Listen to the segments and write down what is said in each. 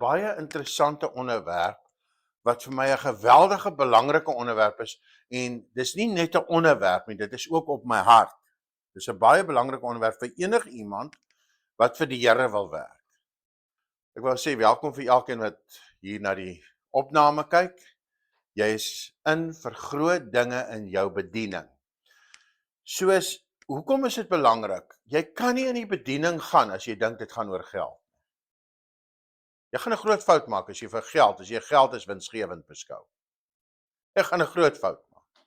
baie interessante onderwerp, wat vir my 'n geweldige belangrike onderwerp is, en dis nie net 'n onderwerp nie, dit is ook op my hart. Dis 'n baie belangrike onderwerp vir enige iemand wat vir die Here wil werk. Ek wil sê welkom vir elkeen wat hier na die opname kyk. Jy is in vir groot dinge in jou bediening. Soos, hoekom is dit belangrik? Jy kan nie in die bediening gaan as jy dink dit gaan oor geld. Jy gaan 'n groot fout maak as jy vir geld, as jy geld as winsgewend beskou. Jy gaan 'n groot fout maak.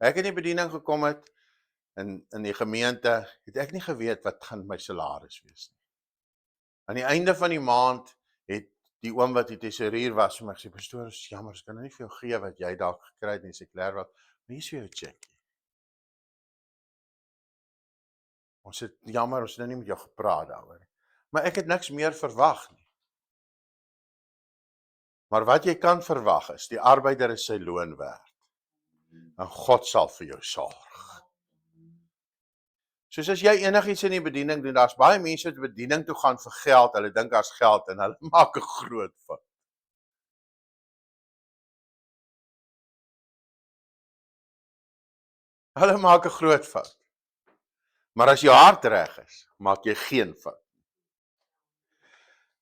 Ek het in die bediening gekom het, in die gemeente, het ek nie geweet wat gaan my salaris wees nie. Aan die einde van die maand het die oom wat die tesourier was vir my gesê, pastoor, is jammer, ek kan nie vir jou gee wat jy dalk gekry het nie, sê klaar wat, wie is vir jou checkie? Ons het jammer, ons het nou nie met jou gepraat daaroor nie. Maar ek het niks meer verwag nie. Maar wat jy kan verwag is, die arbeider is sy loon werd. En God sal vir jou sorg. Soos as jy enigiets in die bediening doen, daar's baie mense wat bediening toe gaan vir geld, hulle dink daar's geld en hulle maak 'n groot fout. Hulle maak 'n groot fout. Maar as jou hart reg is, maak jy geen fout.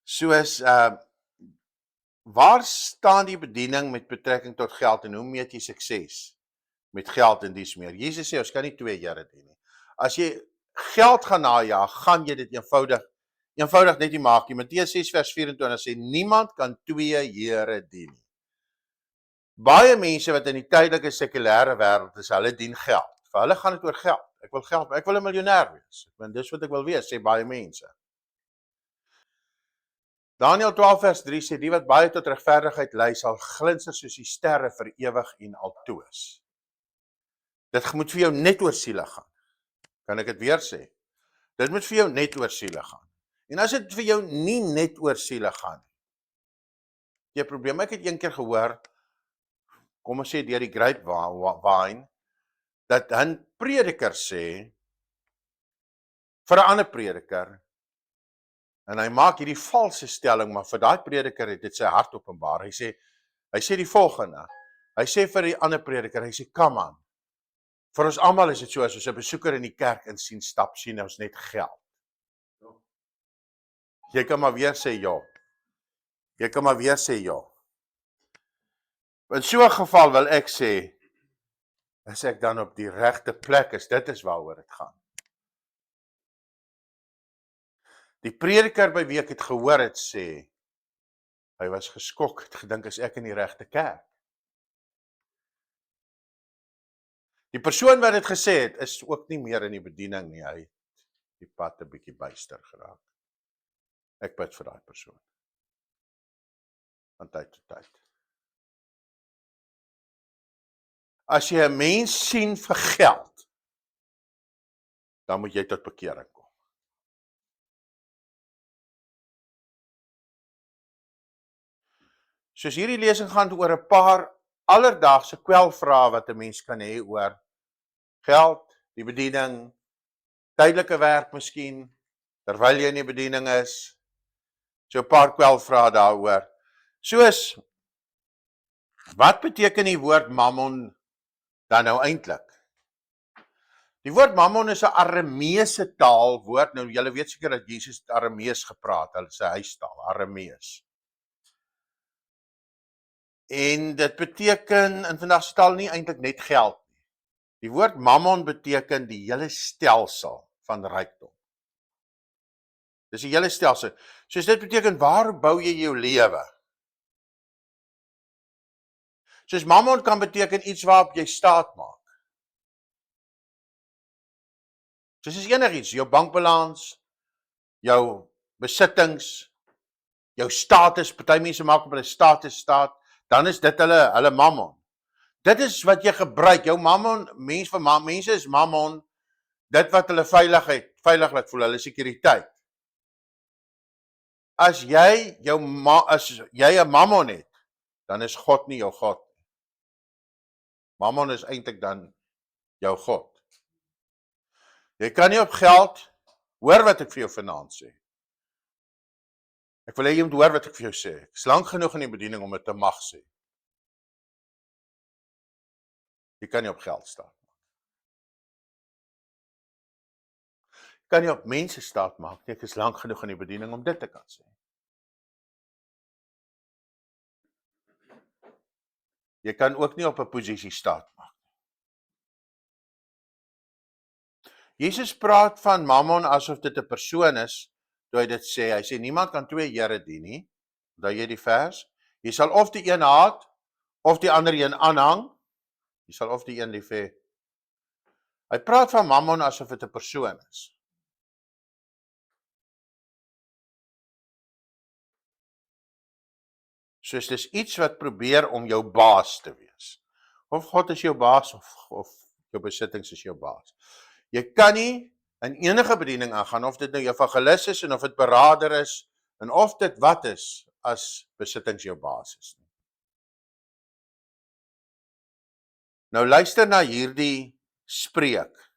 Soos, waar staan die bediening met betrekking tot geld en hoe meet jy sukses met geld en dies meer? Jesus sê, ons kan nie twee Here dien nie. As jy geld gaan najag, gaan jy dit eenvoudig net nie maak nie. Matteus 6 vers 24 sê, niemand kan twee Here dien nie. Baie mense wat in die tydelike sekulêre wêreld is, hulle dien geld. Vir hulle gaan dit oor geld. Ek wil geld, maar ek wil 'n miljonair wees. Want dis wat ek wil wees, sê baie mense. Daniël 12 vers 3 sê, die wat baie tot regverdigheid lei, sal glinster soos die sterre vir ewig en altoos. Dit moet vir jou net oor siele gaan. Kan ek dit weer sê? Dit moet vir jou net oor siele gaan. En as dit vir jou nie net oor siele gaan, jy probleem, ek het een keer gehoor, kom ons sê deur die grapevine, dat 'n prediker sê, vir 'n ander prediker, en hy maak hierdie valse stelling, maar vir daai prediker het dit sy hart openbaar. Hy sê die volgende, hy sê vir die ander prediker, hy sê, come on, vir ons almal is dit so, as ons 'n besoeker in die kerk in sien stap, sien ons net geld. Jy kan maar weer sê ja. Jy kan maar weer sê ja. In so 'n geval wil ek sê, is ek dan op die regte plek, dit is waaroor dit gaan. Die prediker by wie ek het gehoor het sê, hy was geskok, het gedink is ek in die regte kerk. Die persoon wat dit gesê het, is ook nie meer in die bediening nie, hy het die pad 'n bietjie byster geraak. Ek bid vir daai persoon. Van tyd tot tyd. As jy 'n mens sien vir geld, dan moet jy tot bekering kom. Soos hierdie lesing gaan oor 'n paar alledaagse kwelvrae wat 'n mens kan hê oor geld, die bediening, tydelike werk miskien, terwyl jy in die bediening is, so 'n paar kwelvrae daaroor. Soos, wat beteken die woord mammon dan nou eintlik? Die woord mammon is 'n Arameese taalwoord, nou julle weet seker dat Jesus Aramees gepraat, hulle sy huistaal, Aramees. En dit beteken in vandag se taal nie eintlik net geld nie. Die woord mammon beteken die hele stelsel van rykdom. Dis die hele stelsel. Soos dit beteken, waar bou jy jou lewe? Soos mammon kan beteken iets waarop jy staat maak. Soos is enigiets, jou bankbalans, jou besittings, jou status, party mense maak op hulle status staat, dan is dit hulle mammon. Dit is wat jy gebruik, jou mammon, mense is mammon, dit wat hulle veilig laat voel, hulle sekuriteit. As jy 'n mammon het, dan is God nie jou God. Mammon is eintlik dan jou God. Jy kan nie op geld, hoor wat ek vir jou vanaand sê. Ek wil hê jy moet hoor wat ek vir jou sê. Ek is lank genoeg in die bediening om dit te mag sê. Jy kan nie op geld staat maak. Jy kan nie op mense staat maak nie. Ek is lank genoeg in die bediening om dit te kan sê. Jy kan ook nie op 'n posisie staat maak. Jesus praat van mammon asof dit 'n persoon is, toe hy dit sê. Hy sê niemand kan twee here dien nie. Onthou jy die vers? Jy sal of die een haat of die ander een aanhang. Jy sal of die een lief hê. Hy praat van mammon asof dit 'n persoon is. Soos dis iets wat probeer om jou baas te wees. Of God is jou baas of jou besittings is jou baas. Jy kan nie in enige bediening aangaan, of dit nou evangelis is en of dit beraader is en of dit wat is, as besittings jou baas is nie. Nou luister na hierdie spreek.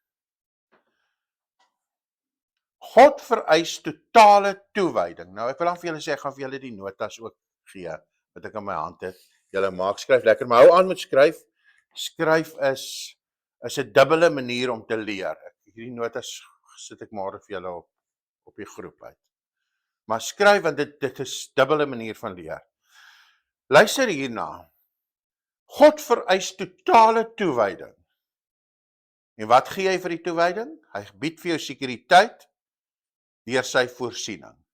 God vereis totale toewyding. Nou ek wil dan vir julle sê, ek gaan vir julle die notas ook gee wat ek in my hand het. Julle maak skryf lekker, maar hou aan met skryf. Skryf is 'n dubbele manier om te leer. Hierdie notas sit ek môre vir julle op die groep uit. Maar skryf, want dit is dubbele manier van leer. Luister hierna. God vereis totale toewyding. En wat gee hy vir die toewyding? Hy bied vir jou sekuriteit deur sy voorsiening.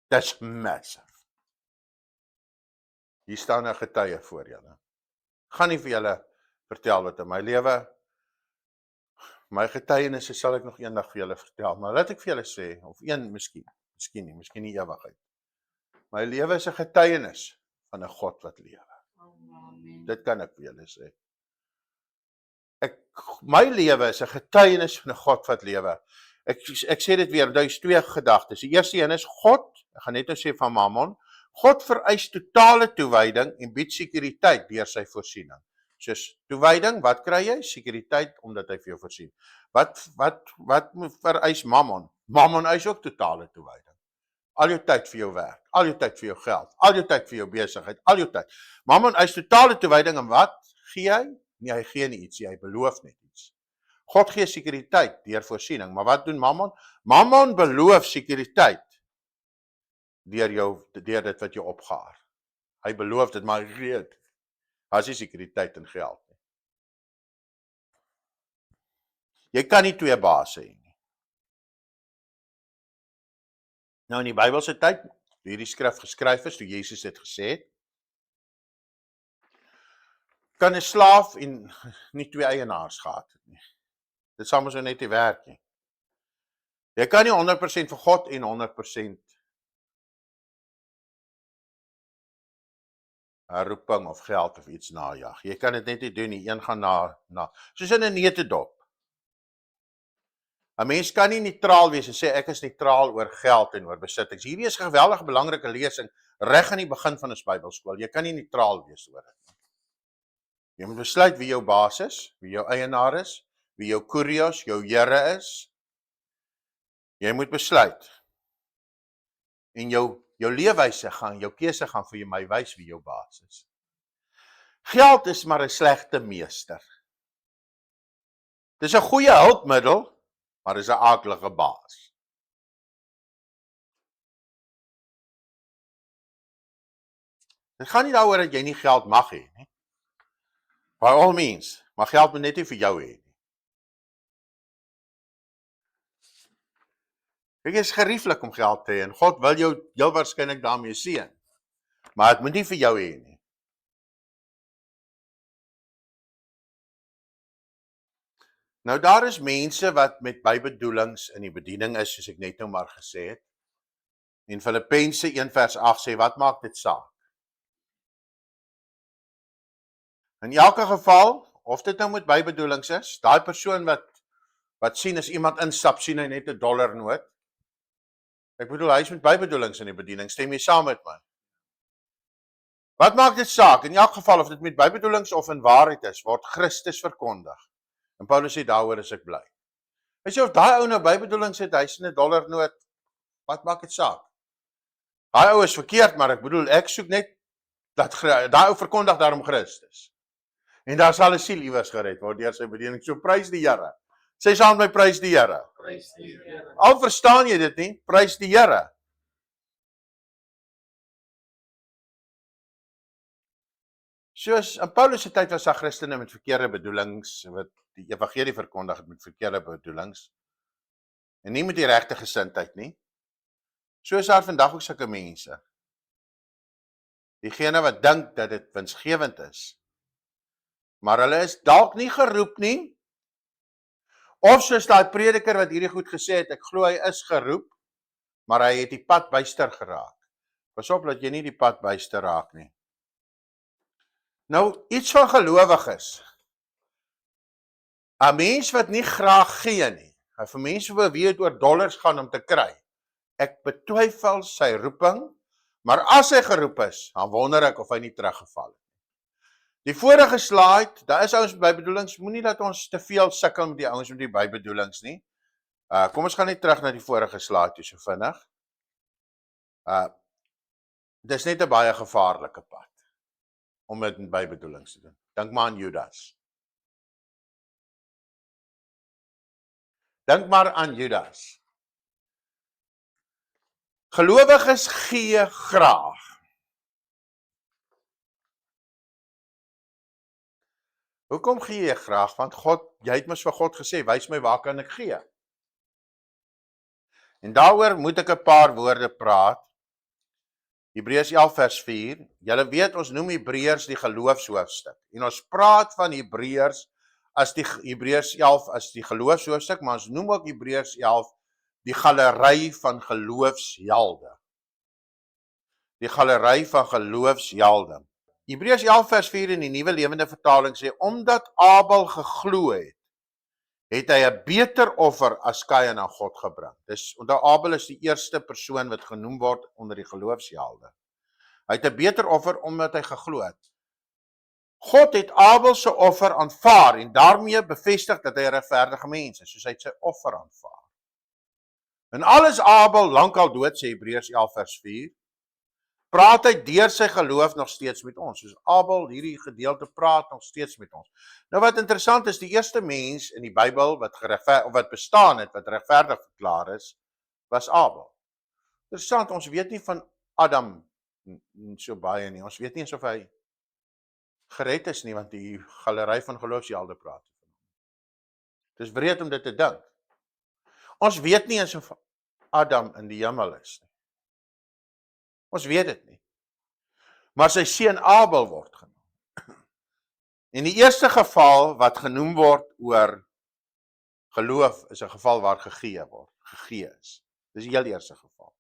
That's massive. Hier staan 'n getuie voor julle. Gaan nie vir julle vertel wat in my lewe, my getuienisse sal ek nog eendag vir julle vertel, maar laat ek vir julle sê, of miskien nie ewigheid. My lewe is 'n getuienis van 'n God wat lewe. Amen. Dit kan ek vir julle sê. My lewe is 'n getuienis van 'n God wat lewe. Ek sê dit weer, daar is twee gedagtes. Die eerste een is God, ek gaan net nou sê van mammon, God vereis totale toewyding en bied sekuriteit deur sy voorsiening. Soos toewyding, wat kry jy? Sekuriteit omdat hy vir jou voorsien. Wat vereis mammon? Mammon eis ook totale toewyding. Al jou tyd vir jou werk, al jou tyd vir jou geld, al jou tyd vir jou besigheid, al jou tyd. Mammon eis totale toewyding en wat gee hy? Nee, hy gee nie iets, hy beloof net iets. God gee sekuriteit deur voorsiening, maar wat doen mammon? Mammon beloof sekuriteit deur dit wat jy opgaar. Hy beloof dit, maar hy gee dit. As jy sekuriteit en geld nie. Jy kan nie twee baase hê nie. Nou in die Bybelse tyd, toe hierdie skrif geskryf is, toe Jesus dit gesê het, kan 'n slaaf en nie twee eienaars gehad het nie. Dit sal mos nou net nie werk nie. Jy kan nie 100% vir God en 100% 'n roeping of geld of iets najag. Jy kan dit net nie doen nie. Een gaan na. Soos in 'n neutedop. 'n Mens kan nie neutraal wees en sê ek is neutraal oor geld en oor besittings. Hierdie is 'n geweldige belangrike lesing reg aan die begin van 'n Bybelskool. Jy kan nie neutraal wees oor dit nie. Jy moet besluit wie jou baas is, wie jou eienaar is, wie jou kurios, jou Here is. Jy moet besluit. En jou leefwyse gaan, jou keuse gaan vir my wys wie jou baas is. Geld is maar 'n slegte meester. Dis 'n goeie hulpmiddel, maar dis 'n aaklige baas. Dit gaan nie daaroor dat jy nie geld mag hê nie. By all means, maar geld moet net nie vir jou hê nie. Dit is gerieflik om geld te hê en God wil jou heel waarskynlik daarmee seën. Maar dit moet nie vir jou hê nie. Nou daar is mense wat met bybedoelings in die bediening is, soos ek net nou maar gesê het. En Filippense 1:8 sê, wat maak dit saak? In elke geval, of dit nou met bybedoelings is, daai persoon wat sien as iemand instap, sien hy net 'n dollarnoot. Ek bedoel, hy is met bybedoelings in die bediening, stem jy saam met my? Wat maak dit saak? In elk geval, of dit met bybedoelings of in waarheid is, word Christus verkondig. En Paulus sê, daaroor is ek bly. Hy sê, of daai ou nou bybedoelings het, hy sien 'n dollarnoot, wat maak dit saak? Daai ou is verkeerd, maar ek bedoel, ek soek net dat daai ou verkondig daarom Christus. En daar sal 'n siel iewers gered word deur sy bediening. So prys die Here. Sê saam met my, prys die Here. Prys die Here. Al verstaan jy dit nie, prys die Here. Soos in Paulus se tyd was daar Christene met verkeerde bedoelings, wat die evangelie verkondig het met verkeerde bedoelings. En nie met die regte gesindheid nie. So is daar vandag ook sulke mense. Diegene wat dink dat dit winsgewend is. Maar hulle is dalk nie geroep nie. Of soos daai prediker wat hierdie goed gesê het, ek glo hy is geroep, maar hy het die pad byster geraak. Pas op dat jy nie die pad byster raak nie. Nou, iets van gelowiges. 'n Mens wat nie graag gee nie. Vir mense wat weet oor dollars gaan om te kry. Ek betwyfel sy roeping, maar as hy geroep is, dan wonder ek of hy nie teruggeval het. Die vorige slide, daar is ouens met bybedoelings, moenie dat ons te veel sukkel met die ouens met die bybedoelings nie. Kom ons gaan net terug na die vorige slide toe so vinnig. Dis net 'n baie gevaarlike pad om met bybedoelings te doen. Dink maar aan Judas. Dink maar aan Judas. Gelowiges gee graag. Hoekom gee jy graag? Want jy het mos vir God gesê, wys my waar kan ek gee? En daaroor moet ek 'n paar woorde praat. Hebreërs 11 vers 4. Julle weet ons noem Hebreërs die geloofshoofstuk. En ons praat van Hebreërs as die Hebreërs 11 as die geloofshoofstuk, maar ons noem ook Hebreërs 11 die galery van geloofshelde. Die galery van geloofshelde. Hebreërs 11 vers 4 in die Nuwe Lewende Vertaling sê, omdat Abel geglo het, het hy 'n beter offer as Kain aan God gebring. Dis, onthou Abel is die eerste persoon wat genoem word onder die geloofshelde. Hy het 'n beter offer omdat hy geglo het. God het Abel se offer aanvaar en daarmee bevestig dat hy 'n regverdige mens is, soos hy het sy offer aanvaar. En alles Abel lankal dood, sê Hebreërs 11 vers 4, praat hy deur sy geloof nog steeds met ons. Soos Abel hierdie gedeelte praat nog steeds met ons. Nou wat interessant is, die eerste mens in die Bybel wat bestaan het, wat regverdig verklaar is, was Abel. Interessant, ons weet nie van Adam so baie nie. Ons weet nie eens of hy gered is nie, want die galery van geloofshelde praat. Dis wreed om dit te dink. Ons weet nie eens of Adam in die hemel is nie. Ons weet dit nie. Maar sy seun Abel word genoem. En die eerste geval wat genoem word oor geloof is 'n geval waar gegee is. Dis die heel eerste geval.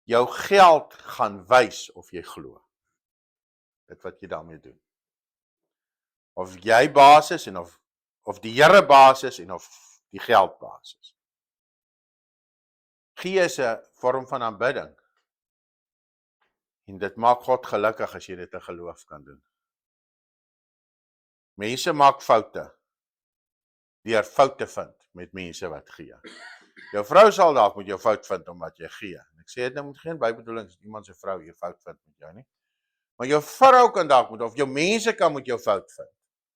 Jou geld gaan wys of jy glo. Dit wat jy daarmee doen. Of jy basis en of die Here basis en of die geld basis. Gee is 'n vorm van aanbidding. En dit maak God gelukkig as jy dit in geloof kan doen. Mense maak foute deur foute vind met mense wat gee. Jou vrou sal dalk met jou fout vind omdat jy gee. En ek sê dit nou met geen bybedoelings iemand se vrou jou fout vind met jou nie. Maar jou vrou kan dalk moet of jou mense kan met jou fout vind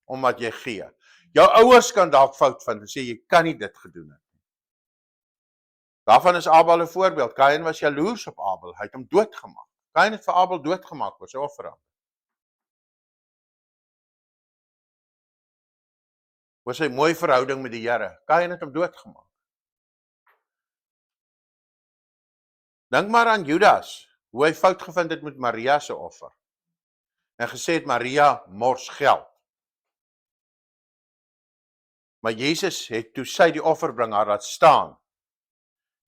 omdat jy gee. Jou ouers kan dalk fout vind en sê jy kan nie dit gedoen het nie. Daarvan is Abel 'n voorbeeld. Kain was jaloers op Abel. Hy het hom doodgemaak. Kain het vir Abel doodgemaak vir sy offer. Oor sy mooi verhouding met die Here. Kain het hom doodgemaak. Dink maar aan Judas, hoe hy fout gevind het met Maria se offer. En gesê het Maria mors geld. Maar Jesus het toe sy die offer bring haar laat staan.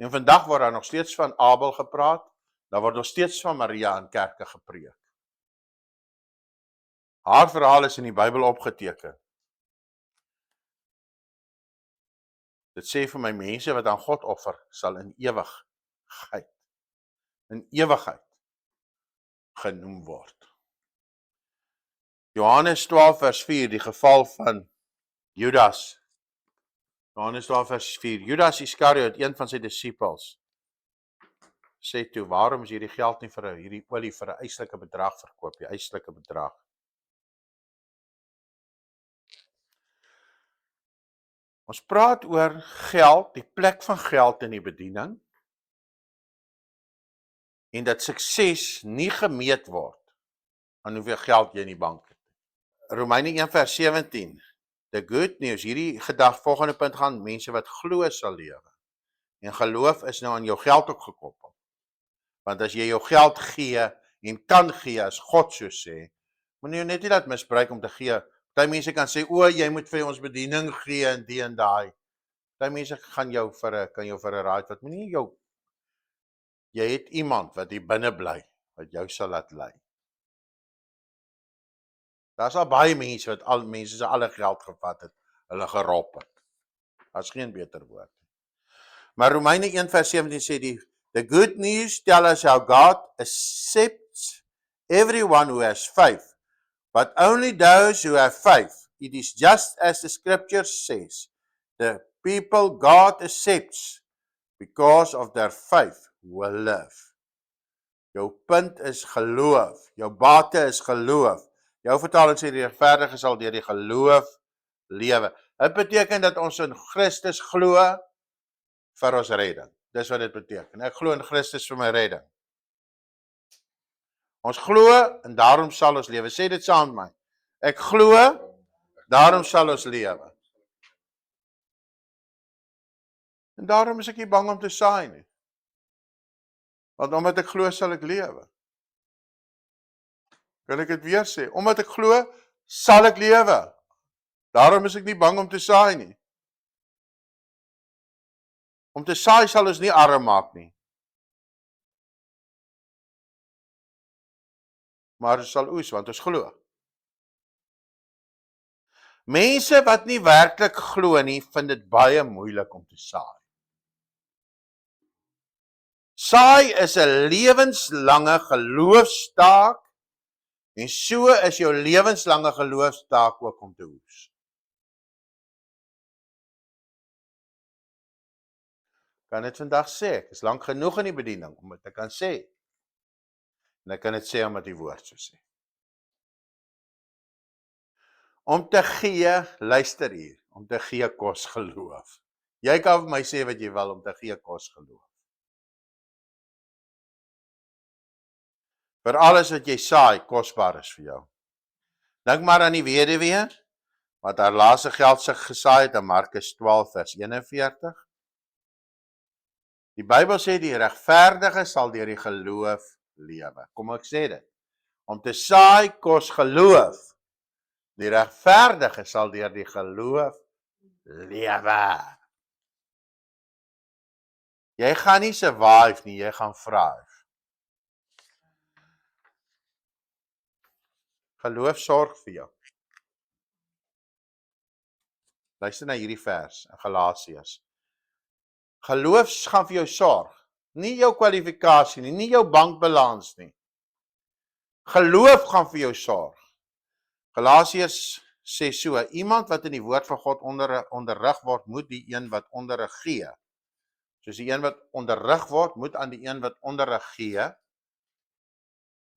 En vandag word daar nog steeds van Abel gepraat, daar word nog steeds van Maria in kerke gepreek. Haar verhaal is in die Bybel opgeteken. Dit sê vir my mense wat aan God offer, sal in ewigheid genoem word. Johannes 12 vers 4, die geval van Judas. Johannes 12 vers 4, Judas Iskariot, een van sy disippels. sê toe, waarom is hierdie geld nie vir hierdie olie vir 'n eislike bedrag verkoop, die eislike bedrag? Ons praat oor geld, die plek van geld in die bediening, en dat sukses nie gemeet word aan hoeveel geld jy in die bank het. Romeine 1 vers 17, the good news, hierdie volgende punt gaan, mense wat glo sal lewe. En geloof is nou aan jou geld ook gekoppel. Want as jy jou geld gee en kan gee, as God so sê, moet jy net nie dat misbruik om te gee. Party mense kan sê, o, jy moet vir ons bediening gee en die en daai. Party mense kan jou vir 'n raad wat moenie jou. Jy het iemand wat hier binne bly, wat jou sal laat lei. Daar's al baie mense wat mense se alle geld gevat het, hulle gerop het. Daar's geen beter woord nie. Maar Romeine 1 vers 17 sê the good news tell us how God accepts everyone who has faith, but only those who have faith. It is just as the scripture says, the people God accepts because of their faith will live. Jou punt is geloof, jou bate is geloof. Jou vertaling sê die regverdige sal deur die geloof lewe. Dit beteken dat ons in Christus glo vir ons redding. Dis wat dit beteken. Ek glo in Christus vir my redding. Ons glo en daarom sal ons lewe. Sê dit saam met my. Ek glo, daarom sal ons lewe. En daarom is ek nie bang om te saai nie. Want omdat ek glo, sal ek lewe. Kan ek dit weer sê? Omdat ek glo, sal ek lewe. Daarom is ek nie bang om te saai nie. Om te saai sal ons nie arm maak nie. Maar ons sal oes, want ons glo. Mense wat nie werklik glo nie, vind dit baie moeilik om te saai. Saai is 'n lewenslange geloofstaak, en so is jou lewenslange geloofstaak ook om te oes. Kan dit vandag sê, ek is lank genoeg in die bediening om dit te kan sê. En ek kan dit sê omdat die woord so sê. Om te gee, luister hier, om te gee kos geloof. Jy kan vir my sê wat jy wil, om te gee kos geloof. Vir alles wat jy saai, kosbaar is vir jou. Dink maar aan die weduwee, wat haar laaste geld gesaai het in Markus 12 vers 41. Die Bybel sê die regverdige sal deur die geloof lewe. Kom ek sê dit. Om te saai kos geloof. Die regverdige sal deur die geloof lewe. Jy gaan nie survive nie, jy gaan thrive. Geloof sorg vir jou. Luister na hierdie vers in Galasiërs. Geloof gaan vir jou sorg. Nie jou kwalifikasie nie, nie jou bankbalans nie. Geloof gaan vir jou sorg. Galasiërs sê so, iemand wat in die woord van God onderrig word, moet die een wat onderrig gee. Soos die een wat onderrig word, moet aan die een wat onderrig gee,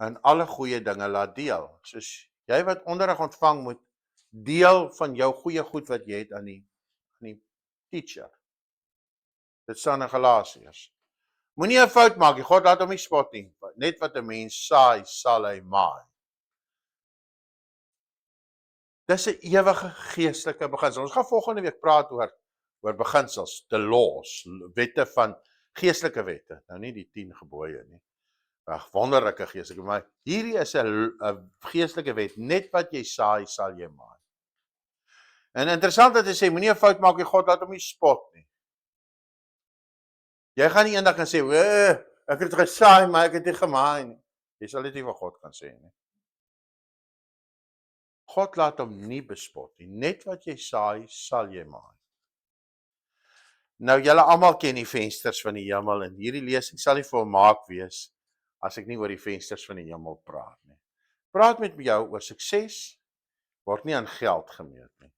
in alle goeie dinge laat deel. Soos jy wat onderrig ontvang, moet deel van jou goeie goed wat jy het aan die teacher. Dit staan in Galasiërs. Moenie 'n fout maak nie, God laat hom nie spot nie. Net wat 'n mens saai, sal hy maai. Dis 'n ewige geestelike beginsel. Ons gaan volgende week praat oor beginsels, the laws, wette van geestelike wette. Nou nie die 10 gebooie nie. Wonderlike geestelike, maar hierdie is 'n geestelike wet. Net wat jy saai, sal jy maai. En interessant dat hy sê, moenie 'n fout maak nie, God laat hom nie spot nie. Jy gaan nie eendag kan sê, ek het gesaai, maar ek het nie gemaai nie. Jy sal dit nie van God kan sê nie. God laat hom nie bespot nie. Net wat jy saai, sal jy maai. Nou, julle almal ken die vensters van die hemel, en hierdie lesing sal nie volmaak wees as ek nie oor die vensters van die hemel praat nie. Praat met jou oor sukses, word nie aan geld gemeet nie.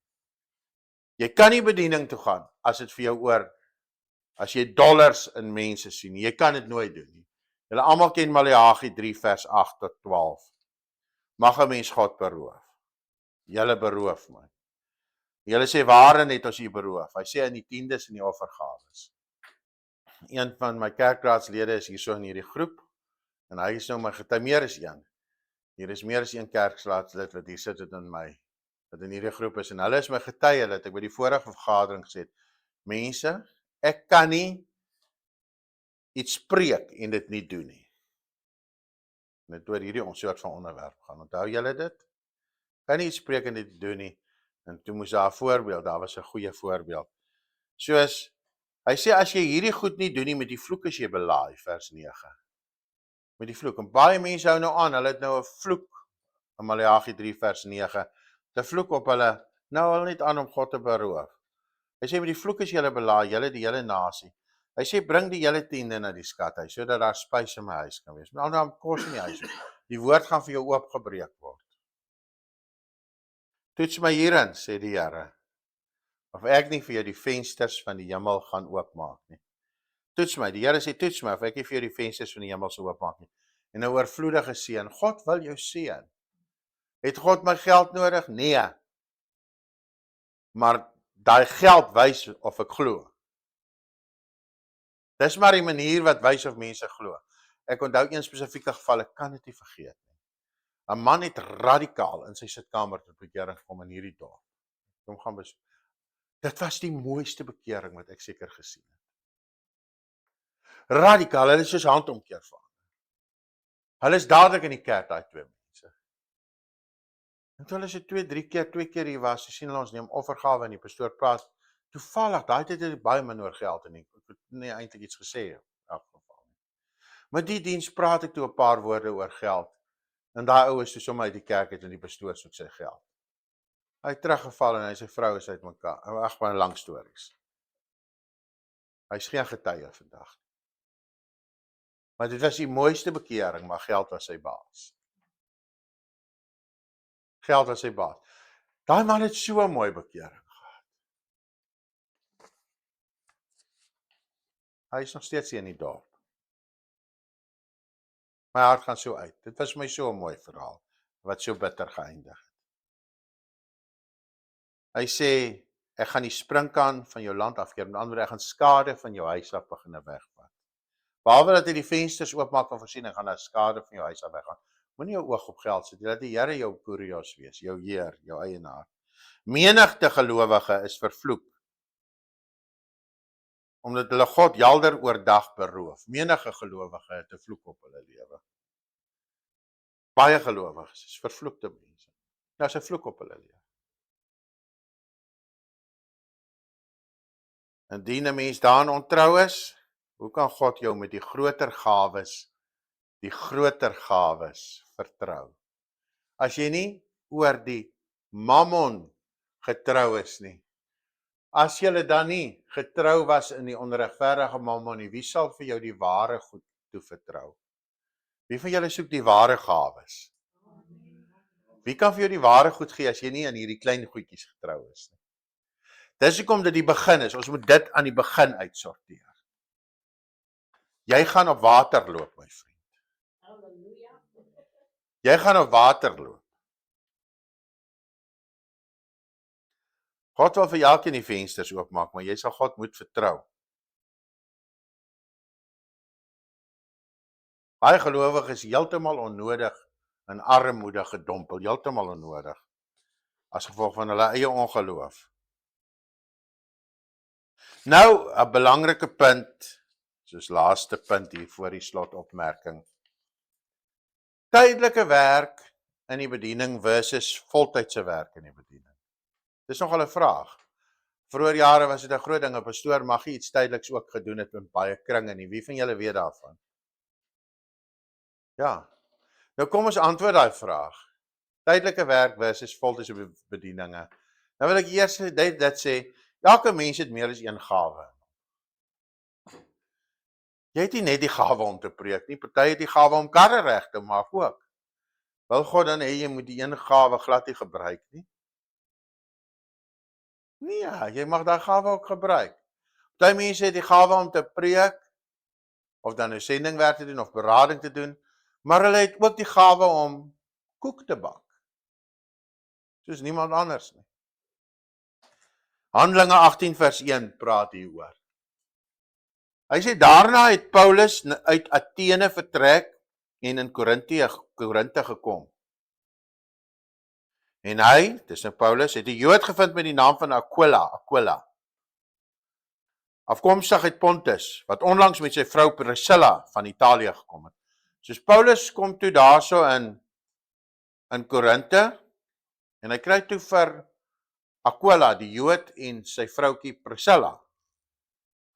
Jy kan nie bediening toe gaan as dit vir jou as jy dollars in mense sien. Jy kan dit nooit doen nie. Julle almal ken Maleagi 3 vers 8 tot 12. Mag 'n mens God beroof? Julle beroof my. Julle sê waarin het ons u beroof? Hy sê in die tiendes en die offergawes. Een van my kerkraadslede is hierso in hierdie groep en hy is nou my getuie, meer as een. Hier is meer as een kerkraadslid wat hier sit in my, wat in hierdie groep is en hulle is my getuie dat ek by die vorige vergadering gesê het, mense, ek kan nie iets preek en dit nie doen nie. Net oor hierdie soort van onderwerp gaan. Onthou julle dit? Kan nie iets preek en dit doen nie. En toe moes daar 'n voorbeeld, daar was 'n goeie voorbeeld. Soos hy sê as jy hierdie goed nie doen nie met die vloek as jy belaai, vers 9. Met die vloek. En baie mense hou nou aan, hulle het nou 'n vloek in Maleagi 3 vers 9. Te vloek op hulle, nou hulle net aan om God te beroof. Hy sê met die vloek as jy hulle belaai, julle die hele nasie. Hy sê bring die hele tiende na die skathuis sodat daar spys in my huis kan wees. Maar dan kos in die huis. Die woord gaan vir jou oopgebreek word. Toets my hierin, sê die Here, of ek nie vir jou die vensters van die hemel gaan oopmaak nie. Toets my, die Here sê toets my of ek nie vir jou die vensters van die hemel sal oopmaak nie. En 'n oorvloedige seën. God wil jou seën. Het God my geld nodig? Nee. Maar daai geld wys of ek glo. Dis maar die manier wat wys of mense glo. Ek onthou een spesifieke geval, ek kan dit nie vergeet nie. 'n Man het radikaal in sy sitkamer tot bekering gekom in hierdie dorp. Kom gaan besoek. Dit was die mooiste bekering wat ek seker gesien het. Radikaal, hulle is soos handomkeer van. Hulle is dadelik in die kerk, daai twee mense. En toe hulle se 2 keer hier was, sien hulle ons neem offergawe en die pastoor praat. Toevallig, daai tyd het ek baie min oor geld en ek het nie eintlik iets gesê in elk geval nie. Maar die diens praat ek toe 'n paar woorde oor geld. En daai ou is toe sommer uit die kerk uit en die pastoor soek sy geld. Hy het teruggeval en hy sy vrou is uitmekaar. Ag, baie lang stories. Hy's geen getuie vandag. Maar dit was die mooiste bekering, maar geld was sy baas. Geld was sy baas. Daai man het so 'n mooi bekering gehad. Hy is nog steeds hier in die dorp. My hart gaan so uit. Dit was my so 'n mooi verhaal wat so bitter geëindig het. Hy sê ek gaan die sprinkaan van jou land afkeer, met ander woorde ek gaan skade van jou huis af begin wegvat. Behalwe dat hy die vensters oopmaak van voorsiening, gaan daar skade van jou huis af weggaan. Moenie jou oog op geld sit, laat die Here jou kurios wees, jou Heer, jou eienaar. Menigte gelowige is vervloek omdat hulle God helder oordag beroof. Menige gelowige het 'n vloek op hulle lewe. Baie gelowiges is vervloekte mense. Daar's 'n vloek op hulle lewe. Indien 'n mens daarin ontrou is, hoe kan God jou met die groter gawes vertrou? As jy nie oor die mammon getrou is nie. As jy dan nie getrou was in die onregverdige mammon nie, wie sal vir jou die ware goed toevertrou? Wie van julle soek die ware gawes? Wie kan vir jou die ware goed gee as jy nie aan hierdie klein goedjies getrou is nie? Dis hoekom dit die begin is. Ons moet dit aan die begin uitsorteer. Jy gaan op water loop, my vriend. Halleluja. Jy gaan op water loop. God wil vir elkeen die vensters oopmaak, maar jy sal God moet vertrou. Baie gelowiges is heeltemal onnodig in armoede gedompel, heeltemal onnodig, as gevolg van hulle eie ongeloof. Nou, 'n belangrike punt, soos laaste punt hier voor die slotopmerking. Tydelike werk in die bediening versus voltydse werk in die bediening. Dis nogal 'n vraag. Vroeger jare was dit 'n groot ding, 'n pastoor mag iets tydeliks ook gedoen het in baie kringe nie. Wie van julle weet daarvan? Ja. Nou kom ons antwoord daai vraag. Tydelike werk versus voltydse bedieninge. Nou wil ek eers dit sê, elke mens het meer as een gawe. Jy het nie net die gawe om te preek nie, party het die gawe om karre reg te maak ook. Wil God dan hê jy moet die een gawe glad nie gebruik nie? Nee, jy mag daai gawe ook gebruik. Party mense het die gawe om te preek of dan 'n sendingwerk te doen of berading te doen, maar hulle het ook die gawe om koek te bak, soos niemand anders nie. Handelinge 18 vers 1 praat hieroor. Hy sê daarna het Paulus uit Athene vertrek en in Korinthe gekom. En hy, dis nou Paulus, het 'n Jood gevind met die naam van Aquila, afkomstig uit Pontus, wat onlangs met sy vrou Priscilla van Italië gekom het. Soos Paulus kom toe daarso in Korinthe, en hy kry toe vir Aquila, die Jood en sy vroutjie Priscilla.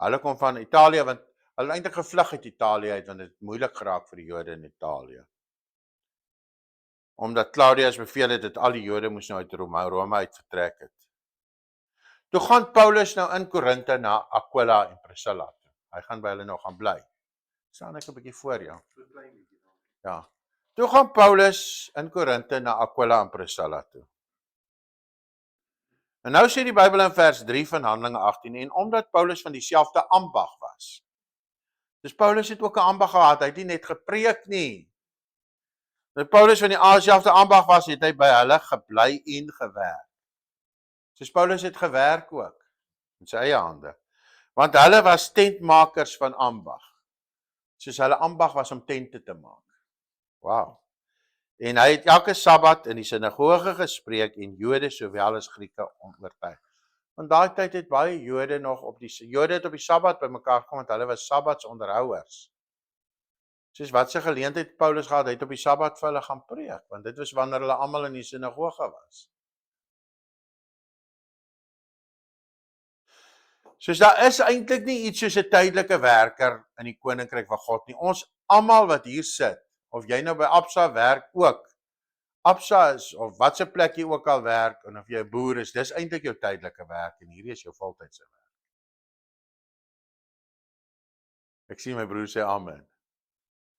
Hulle kom van Italië, want hulle eintlik gevlug uit Italië uit, want dit het moeilik geraak vir die Jode in Italië. Omdat Claudius beveel het, dat al die Jode moes nou uit Rome uit vertrek het. Toe gaan Paulus nou in Korinthe na Aquila en Priscilla toe. Hy gaan by hulle nou gaan bly. Staan ek 'n bietjie voor jou? Ja. Toe gaan Paulus in Korinthe na Aquila en Priscilla toe. En nou sê die Bybel in vers 3 van Handelinge 18, en omdat Paulus van dieselfde ambag was. Dus Paulus het ook 'n ambag gehad, hy het nie net gepreek nie. Dat Paulus van dieselfde ambag was, het hy by hulle gebly en gewerk. Soos Paulus het gewerk ook, met sy eie hande. Want hulle was tentmakers van ambag. Soos hulle ambag was om tente te maak. Wow. En hy het elke Sabbat in die sinagoge gespreek en Jode sowel as Grieke oortuig. Want daai tyd het baie Jode nog op die Sabbat bymekaar gekom, want hulle was Sabbatsonderhouers. Soos wat se geleentheid Paulus gehad, hy het op die Sabbat vir hulle gaan preek, want dit was wanneer hulle almal in die sinagoge was. Soos daar is eintlik nie iets soos 'n tydelike werker in die koninkryk van God nie. Ons almal wat hier sit, of jy nou by Absa werk ook, Absa is, of wat se plek jy ook al werk, en of jy 'n boer is, dis eintlik jou tydelike werk, en hierdie is jou voltydse werk. Ek sien my broer sê amen.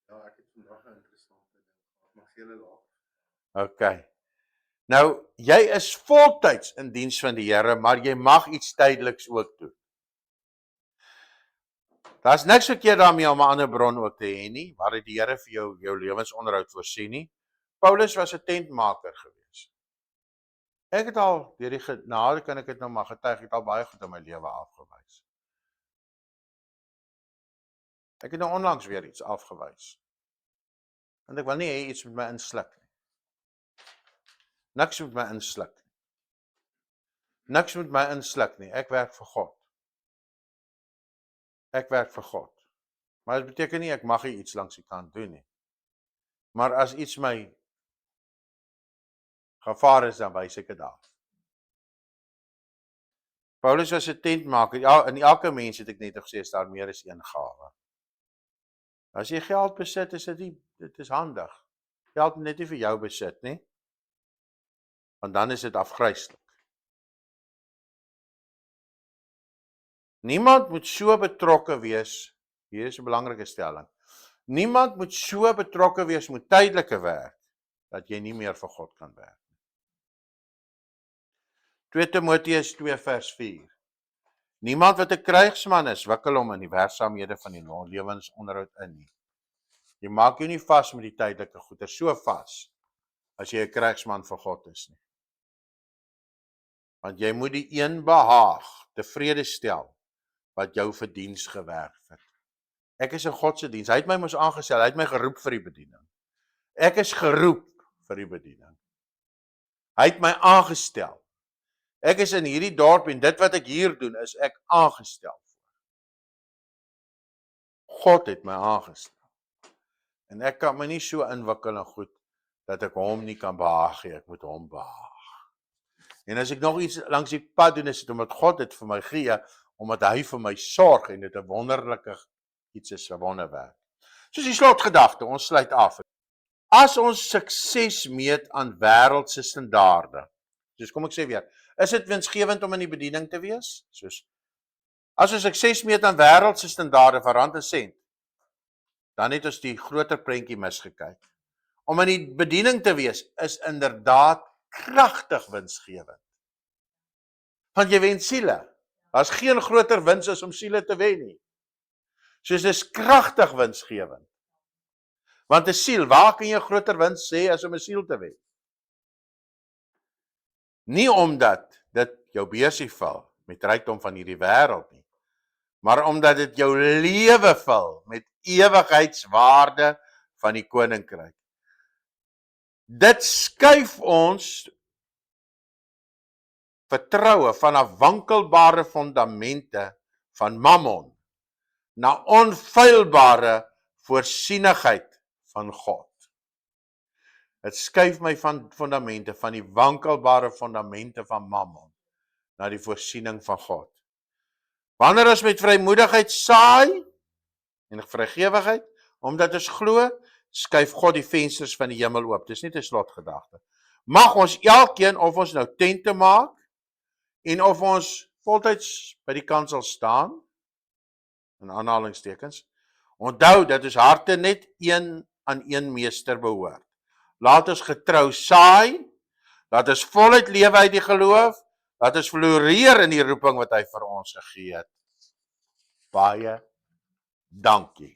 Ja, ek het vandag 'n interessante ding gehad, maar gee hulle laat. OK. Nou, jy is voltyds in diens van die Here, maar jy mag iets tydeliks ook doen. Daar's niks verkeerd daarmee om 'n ander bron ook te hê nie, waar die Here vir jou lewensonderhoud voorsien nie. Paulus was 'n tentmaker gewees. Ek het al deur die genade, kan ek dit nou maar getuig, ek het al baie goed in my lewe afgewys. Ek het nou onlangs weer iets afgewys. Want ek wil nie hê iets met my insluk nie. Niks met my insluk nie. Niks met my insluk nie. Ek werk vir God. Ek werk vir God. Maar dit beteken nie ek mag iets langs die kant doen nie. Maar as iets my gevaar is, dan wys ek dit af. Paulus was 'n tentmaker. Ja, in elke mens het ek net gesê, is daar meer as een gawe. As jy geld besit, is dit is handig. Geld net nie vir jou besit nie. Want dan is dit afgryslik. Niemand moet so betrokke wees, hier is 'n belangrike stelling. Niemand moet so betrokke wees met tydelike werk, dat jy nie meer vir God kan werk. 2 Timoteus 2 vers 4. Niemand wat 'n krygsman is, wikkel hom in die werksaamhede van die lewensonderhoud in nie. Jy maak jou nie vas met die tydelike goeder, so vas, as jy 'n krygsman vir God is nie. Want jy moet die een behaag, tevrede stel, wat jou vir diens gewerk het. Ek is in God se diens. Hy het my mos aangestel, hy het my geroep vir die bediening. Ek is geroep vir die bediening. Hy het my aangestel. Ek is in hierdie dorp en dit wat ek hier doen, is ek aangestel. God het my aangestel. En ek kan my nie so inwikkel en goed, dat ek hom nie kan behaag nie, ek moet hom behaag. En as ek nog iets langs die pad doen, is dit omdat God dit vir my gee, omdat hy vir my sorg, en dit 'n wonderlike iets is, 'n wonderwerk. Soos die slotgedagte, ons sluit af. As ons sukses meet aan wêreldse standaarde, soos kom ek sê weer, is dit winsgewend om in die bediening te wees? Soos, as ons sukses meet aan wêreldse standaarde van rand en sent, dan het ons die groter prentjie misgekyk. Om in die bediening te wees, is inderdaad kragtig winsgewend. Want jy wen siele. Daar's geen groter wins as om siele te wen nie. Soos dis kragtig winsgewend. Want 'n siel, waar kan jy groter wins sê as om 'n siel te wen? Nie omdat dit jou beursie vul met rykdom van hierdie wêreld nie, maar omdat dit jou lewe vul met ewigheidswaarde van die koninkryk. Dit skuif ons vertroue van 'n wankelbare fondamente van mammon na onfeilbare voorsienigheid van God. Dit skuif my van fondamente, van die wankelbare fondamente van mammon na die voorsiening van God. Wanneer ons met vrymoedigheid saai en vrygewigheid, omdat ons glo, skuif God die vensters van die hemel oop. Dis net 'n slotgedagte. Mag ons elkeen, of ons nou tente maak en of ons voltyds by die kansel staan, in aanhalingstekens, onthou dat ons harte net een aan een meester behoort. Laat ons getrou saai, laat ons voluit lewe uit die geloof, laat ons floreer in die roeping wat hy vir ons gegee het. Baie dankie.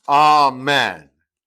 Amen.